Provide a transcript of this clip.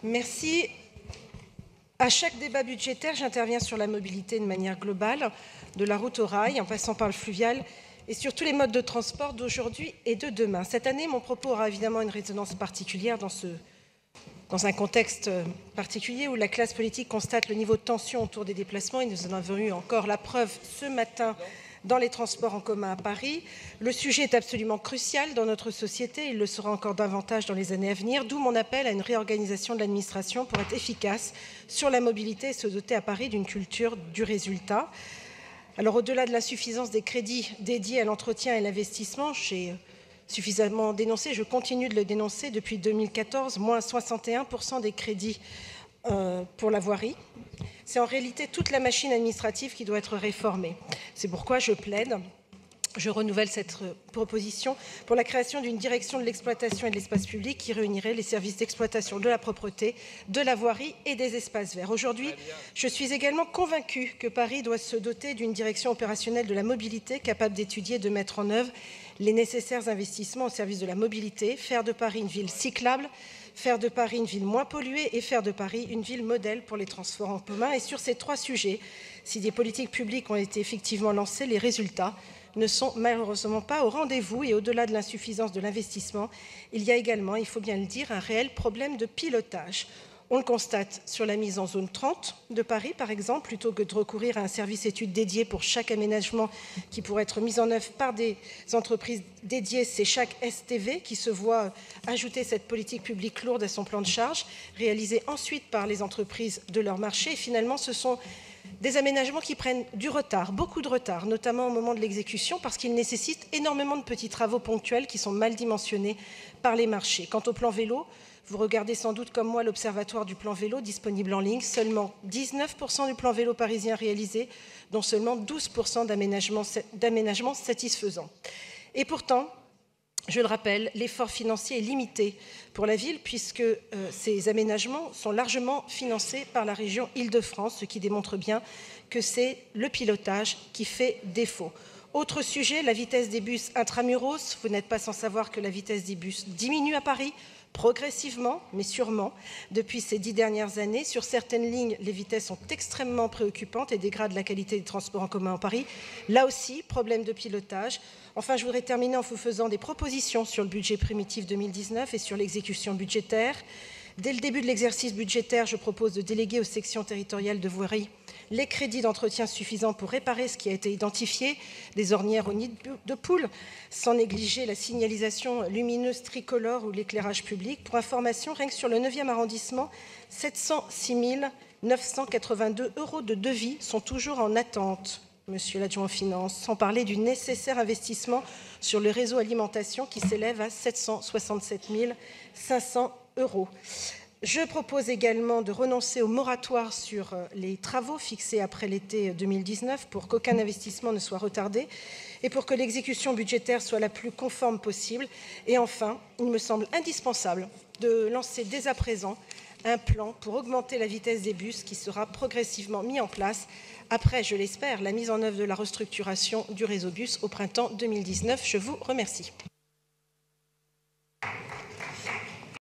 Merci. À chaque débat budgétaire, j'interviens sur la mobilité de manière globale, de la route au rail, en passant par le fluvial, et sur tous les modes de transport d'aujourd'hui et de demain. Cette année, mon propos aura évidemment une résonance particulière dans un contexte particulier où la classe politique constate le niveau de tension autour des déplacements, et nous en avons eu encore la preuve ce matin dans les transports en commun à Paris. Le sujet est absolument crucial dans notre société, il le sera encore davantage dans les années à venir, d'où mon appel à une réorganisation de l'administration pour être efficace sur la mobilité et se doter à Paris d'une culture du résultat. Alors au-delà de l'insuffisance des crédits dédiés à l'entretien et l'investissement, j'ai suffisamment dénoncé, je continue de le dénoncer depuis 2014, moins 61% des crédits pour la voirie. C'est en réalité toute la machine administrative qui doit être réformée. C'est pourquoi je plaide, je renouvelle cette proposition pour la création d'une direction de l'exploitation et de l'espace public qui réunirait les services d'exploitation de la propreté, de la voirie et des espaces verts. Aujourd'hui, je suis également convaincue que Paris doit se doter d'une direction opérationnelle de la mobilité capable d'étudier et de mettre en œuvre les nécessaires investissements au service de la mobilité, faire de Paris une ville cyclable, faire de Paris une ville moins polluée et faire de Paris une ville modèle pour les transports en commun. Et sur ces trois sujets, si des politiques publiques ont été effectivement lancées, les résultats ne sont malheureusement pas au rendez-vous. Et au-delà de l'insuffisance de l'investissement, il y a également, il faut bien le dire, un réel problème de pilotage. On le constate sur la mise en zone 30 de Paris, par exemple, plutôt que de recourir à un service études dédié pour chaque aménagement qui pourrait être mis en œuvre par des entreprises dédiées. C'est chaque STV qui se voit ajouter cette politique publique lourde à son plan de charge, réalisée ensuite par les entreprises de leur marché. Et finalement, ce sont des aménagements qui prennent du retard, beaucoup de retard, notamment au moment de l'exécution, parce qu'ils nécessitent énormément de petits travaux ponctuels qui sont mal dimensionnés par les marchés. Quant au plan vélo, vous regardez sans doute comme moi l'observatoire du plan vélo disponible en ligne. Seulement 19% du plan vélo parisien réalisé, dont seulement 12% d'aménagements satisfaisants. Et pourtant, je le rappelle, l'effort financier est limité pour la ville puisque ces aménagements sont largement financés par la région Île-de-France, ce qui démontre bien que c'est le pilotage qui fait défaut. Autre sujet, la vitesse des bus intramuros. Vous n'êtes pas sans savoir que la vitesse des bus diminue à Paris, progressivement, mais sûrement, depuis ces 10 dernières années. Sur certaines lignes, les vitesses sont extrêmement préoccupantes et dégradent la qualité des transports en commun en Paris. Là aussi, problème de pilotage. Enfin, je voudrais terminer en vous faisant des propositions sur le budget primitif 2019 et sur l'exécution budgétaire. Dès le début de l'exercice budgétaire, je propose de déléguer aux sections territoriales de voirie les crédits d'entretien suffisants pour réparer ce qui a été identifié, des ornières au nid de poule, sans négliger la signalisation lumineuse tricolore ou l'éclairage public. Pour information, rien que sur le 9e arrondissement, 706 982 € de devis sont toujours en attente, monsieur l'adjoint aux finances, sans parler du nécessaire investissement sur le réseau alimentation qui s'élève à 767 500 €. Je propose également de renoncer au moratoire sur les travaux fixés après l'été 2019 pour qu'aucun investissement ne soit retardé et pour que l'exécution budgétaire soit la plus conforme possible. Et enfin, il me semble indispensable de lancer dès à présent un plan pour augmenter la vitesse des bus qui sera progressivement mis en place après, je l'espère, la mise en œuvre de la restructuration du réseau bus au printemps 2019. Je vous remercie.